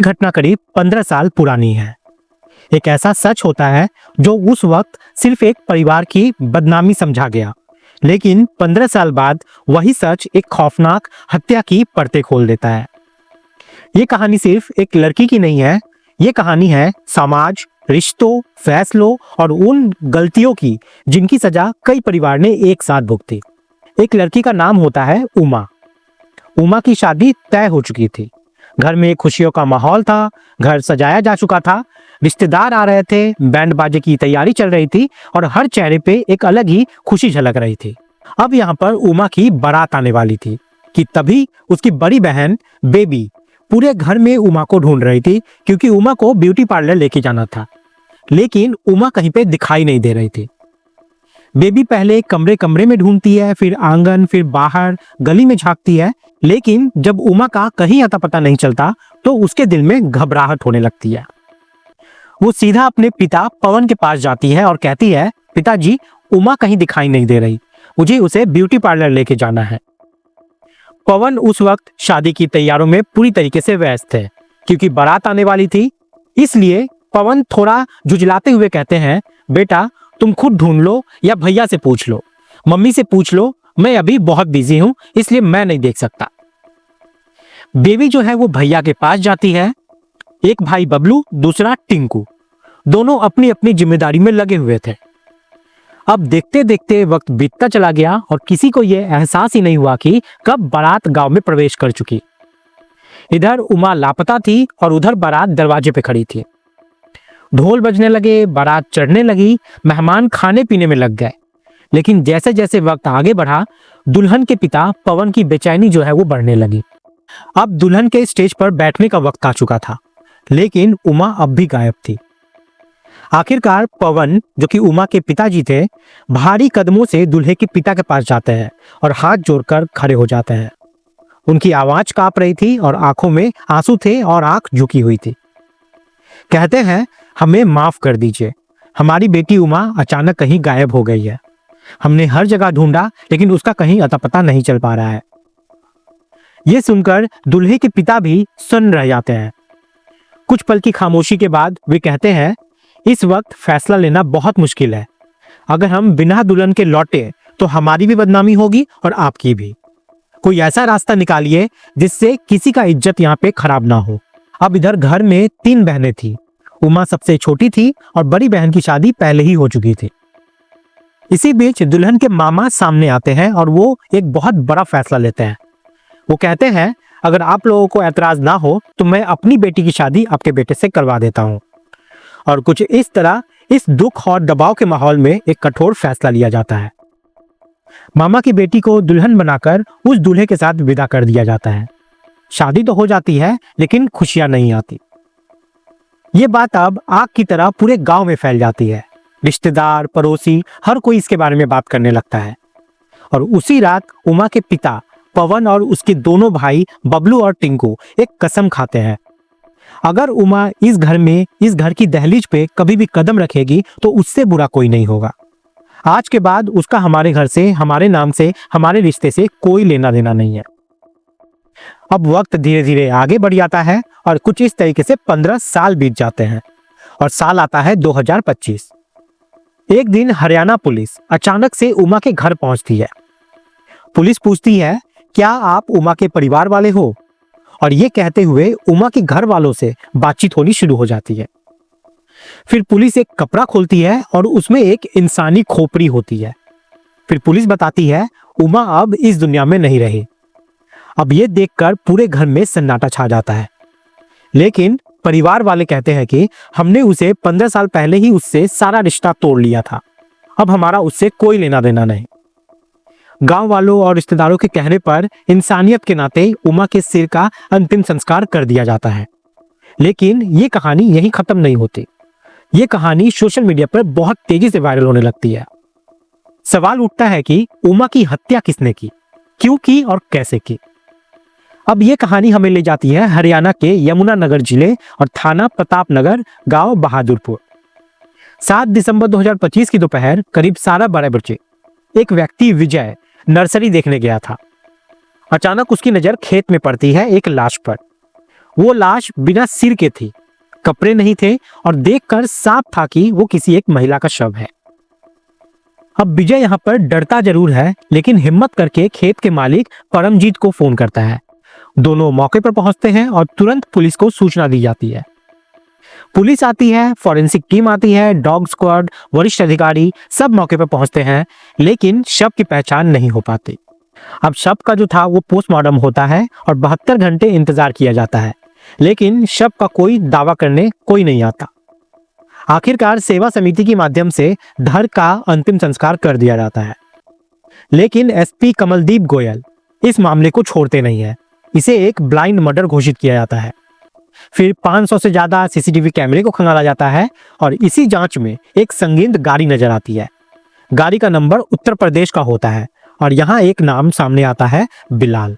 घटना करीब 15 साल पुरानी है। एक ऐसा सच होता है जो उस वक्त सिर्फ एक परिवार की बदनामी समझा गया, लेकिन 15 साल बाद वही सच एक खौफनाक हत्या की परतें खोल देता है। ये कहानी सिर्फ एक लड़की की नहीं है, ये कहानी है समाज, रिश्तों, फैसलों और उन गलतियों की जिनकी सजा कई परिवार ने एक साथ भुगती। एक लड़की का नाम होता है उमा। उमा की शादी तय हो चुकी थी। घर में खुशियों का माहौल था, घर सजाया जा चुका था, रिश्तेदार आ रहे थे, बैंड बाजे की तैयारी चल रही थी और हर चेहरे पे एक अलग ही खुशी झलक रही थी। अब यहाँ पर उमा की बारात आने वाली थी कि तभी उसकी बड़ी बहन बेबी पूरे घर में उमा को ढूंढ रही थी, क्योंकि उमा को ब्यूटी पार्लर लेके जाना था, लेकिन उमा कहीं पे दिखाई नहीं दे रही थी। बेबी पहले कमरे कमरे में ढूंढती है, फिर आंगन, फिर बाहर गली में झांकती है, लेकिन जब उमा का कहीं अता पता नहीं चलता तो उसके दिल में घबराहट होने लगती है। वो सीधा अपने पिता पवन के पास जाती है और कहती है, पिताजी, उमा कहीं दिखाई नहीं दे रही, मुझे उसे ब्यूटी पार्लर लेके जाना है। पवन उस वक्त शादी की तैयारियों में पूरी तरीके से व्यस्त थे, क्योंकि बारात आने वाली थी। इसलिए पवन थोड़ा झुंझलाते हुए कहते हैं, बेटा तुम खुद ढूंढ लो या भैया से पूछ लो, मम्मी से पूछ लो, मैं अभी बहुत बिजी हूं इसलिए मैं नहीं देख सकता। बेबी जो है वो भैया के पास जाती है। एक भाई बबलू, दूसरा टिंकू, दोनों अपनी अपनी जिम्मेदारी में लगे हुए थे। अब देखते देखते वक्त बीतता चला गया और किसी को यह एहसास ही नहीं हुआ कि कब बारात गांव में प्रवेश कर चुकी। इधर उमा लापता थी और उधर बारात दरवाजे पे खड़ी थी। ढोल बजने लगे, बारात चढ़ने लगी, मेहमान खाने पीने में लग गए। लेकिन जैसे जैसे वक्त आगे बढ़ा, दुल्हन के पिता पवन की बेचैनी जो है वो बढ़ने लगी। अब दुल्हन के स्टेज पर बैठने का वक्त आ चुका था, लेकिन उमा अब भी गायब थी। आखिरकार पवन, जो कि उमा के पिताजी थे, भारी कदमों से दूल्हे के पिता के पास जाते हैं और हाथ जोड़कर खड़े हो जाते हैं। उनकी आवाज कांप रही थी और आंखों में आंसू थे और आंख झुकी हुई थी। कहते हैं, हमें माफ कर दीजिए, हमारी बेटी उमा अचानक कहीं गायब हो गई है। हमने हर जगह ढूंढा, लेकिन उसका कहीं अता पता नहीं चल पा रहा है। यह सुनकर दूल्हे के पिता भी सुन्न रह जाते हैं। कुछ पल की खामोशी के बाद वे कहते हैं, इस वक्त फैसला लेना बहुत मुश्किल है। अगर हम बिना दुल्हन के लौटे तो हमारी भी बदनामी होगी और आपकी भी। कोई ऐसा रास्ता निकालिए जिससे किसी का इज्जत यहाँ पे खराब ना हो। अब इधर घर में 3 बहनें थी। उमा सबसे छोटी थी और बड़ी बहन की शादी पहले ही हो चुकी थी। इसी बीच दुल्हन के मामा सामने आते हैं और वो एक बहुत बड़ा फैसला लेते हैं। वो कहते हैं, अगर आप लोगों को ऐतराज ना हो तो मैं अपनी बेटी की शादी आपके बेटे से करवा देता हूँ। और कुछ इस तरह इस दुख और दबाव के माहौल में एक कठोर फैसला लिया जाता है। मामा की बेटी को दुल्हन बनाकर उस दूल्हे के साथ विदा कर दिया जाता है। शादी तो हो जाती है, लेकिन खुशियां नहीं आती। ये बात अब आग की तरह पूरे गांव में फैल जाती है। रिश्तेदार, पड़ोसी, हर कोई इसके बारे में बात करने लगता है। और उसी रात उमा के पिता पवन और उसके दोनों भाई बबलू और टिंकू एक कसम खाते हैं, अगर उमा इस घर में, इस घर की दहलीज पे कभी भी कदम रखेगी तो उससे बुरा कोई नहीं होगा। आज के बाद उसका हमारे घर से, हमारे नाम से, हमारे रिश्ते से कोई लेना देना नहीं है। अब वक्त धीरे धीरे आगे बढ़ जाता है और कुछ इस तरीके से 15 साल बीत जाते हैं और साल आता है 2025। एक दिन हरियाणा पुलिस अचानक से उमा के घर पहुंचती है। पुलिस पूछती है, क्या आप उमा के परिवार वाले हो? और ये कहते हुए उमा के घर वालों से बातचीत होनी शुरू हो जाती है। फिर पुलिस एक कपड़ा खोलती है और उसमें एक इंसानी खोपड़ी होती है। फिर पुलिस बताती है, उमा अब इस दुनिया में नहीं रही। अब ये देखकर पूरे घर में सन्नाटा छा जाता है। लेकिन परिवार वाले कहते हैं कि हमने उसे 15 साल पहले ही उससे सारा रिश्ता तोड़ लिया था, अब हमारा उससे कोई लेना देना नहीं। गांव वालों और रिश्तेदारों के कहने पर इंसानियत के नाते उमा के सिर का अंतिम संस्कार कर दिया जाता है। लेकिन ये कहानी यहीं खत्म नहीं होती। ये कहानी सोशल मीडिया पर बहुत तेजी से वायरल होने लगती है। सवाल उठता है कि उमा की हत्या किसने की, क्यों की और कैसे की। अब ये कहानी हमें ले जाती है हरियाणा के यमुनानगर जिले और थाना प्रतापनगर, गांव बहादुरपुर। 7 दिसंबर 2025 की दोपहर करीब 12:30 बजे एक व्यक्ति विजय नर्सरी देखने गया था। अचानक उसकी नजर खेत में पड़ती है एक लाश पर। वो लाश बिना सिर के थी, कपड़े नहीं थे और देखकर साफ था कि वो किसी एक महिला का शव है। अब विजय यहाँ पर डरता जरूर है, लेकिन हिम्मत करके खेत के मालिक परमजीत को फोन करता है। दोनों मौके पर पहुंचते हैं और तुरंत पुलिस को सूचना दी जाती है। पुलिस आती है, फॉरेंसिक टीम आती है, डॉग स्क्वाड, वरिष्ठ अधिकारी सब मौके पर पहुंचते हैं, लेकिन शव की पहचान नहीं हो पाती। अब शव का जो था वो पोस्टमार्टम होता है और 72 घंटे इंतजार किया जाता है, लेकिन शव का कोई दावा करने कोई नहीं आता। आखिरकार सेवा समिति के माध्यम से धर का अंतिम संस्कार कर दिया जाता है, लेकिन एसपी कमलदीप गोयल इस मामले को छोड़ते नहीं है। इसे एक ब्लाइंड मर्डर घोषित किया जाता है। फिर 500 से ज्यादा सीसीटीवी कैमरे को खंगाला जाता है और इसी जांच में एक संदिग्ध गाड़ी नजर आती है। गाड़ी का नंबर उत्तर प्रदेश का होता है और यहाँ एक नाम सामने आता है, बिलाल।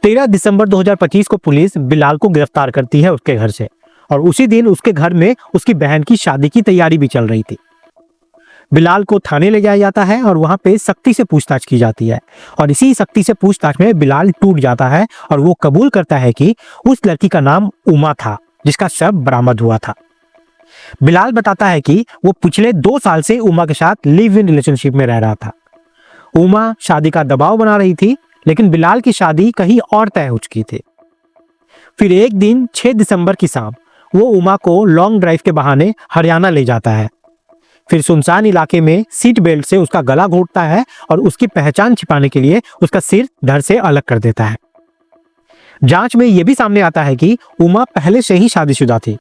13 दिसंबर 2025 को पुलिस बिलाल को गिरफ्तार करती है उसके घर से, और उसी दिन उसके घर में उसकी बहन की शादी की तैयारी भी चल रही थी। बिलाल को थाने ले जाया जाता है और वहां पे सख्ती से पूछताछ की जाती है, और इसी सख्ती से पूछताछ में बिलाल टूट जाता है और वो कबूल करता है कि उस लड़की का नाम उमा था जिसका शव बरामद हुआ था। बिलाल बताता है कि वो पिछले 2 साल से उमा के साथ लिव इन रिलेशनशिप में रह रहा था। उमा शादी का दबाव बना रही थी, लेकिन बिलाल की शादी कहीं और तय हो चुकी थी। फिर एक दिन 6 दिसंबर की शाम वो उमा को लॉन्ग ड्राइव के बहाने हरियाणा ले जाता है। फिर सुनसान इलाके में सीट बेल्ट से उसका गला घोंटता है और उसकी पहचान छिपाने के लिए उसका सिर धड़ से अलग कर देता है। जांच में यह भी सामने आता है कि उमा पहले से ही शादीशुदा थी।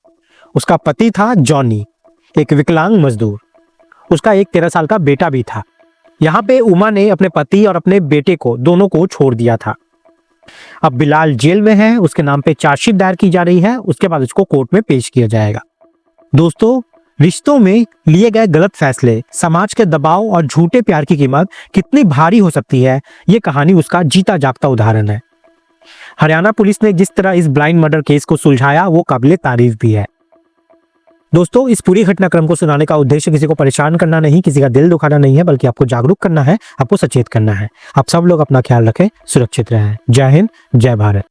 उसका पति था जॉनी, एक विकलांग मजदूर। उसका एक 13 साल का बेटा भी था। यहाँ पे उमा ने अपने पति और अपने बेटे को दोनों को छोड़ दिया था। अब बिलाल जेल में है, उसके नाम पे चार्जशीट दायर की जा रही है, उसके बाद उसको कोर्ट में पेश किया जाएगा। दोस्तों, रिश्तों में लिए गए गलत फैसले, समाज के दबाव और झूठे प्यार की कीमत कितनी भारी हो सकती है, ये कहानी उसका जीता जागता उदाहरण है। हरियाणा पुलिस ने जिस तरह इस ब्लाइंड मर्डर केस को सुलझाया वो काबिले तारीफ भी है। दोस्तों, इस पूरी घटनाक्रम को सुनाने का उद्देश्य किसी को परेशान करना नहीं, किसी का दिल दुखाना नहीं है, बल्कि आपको जागरूक करना है, आपको सचेत करना है। आप सब लोग अपना ख्याल रखें, सुरक्षित रहें। जय हिंद, जय भारत।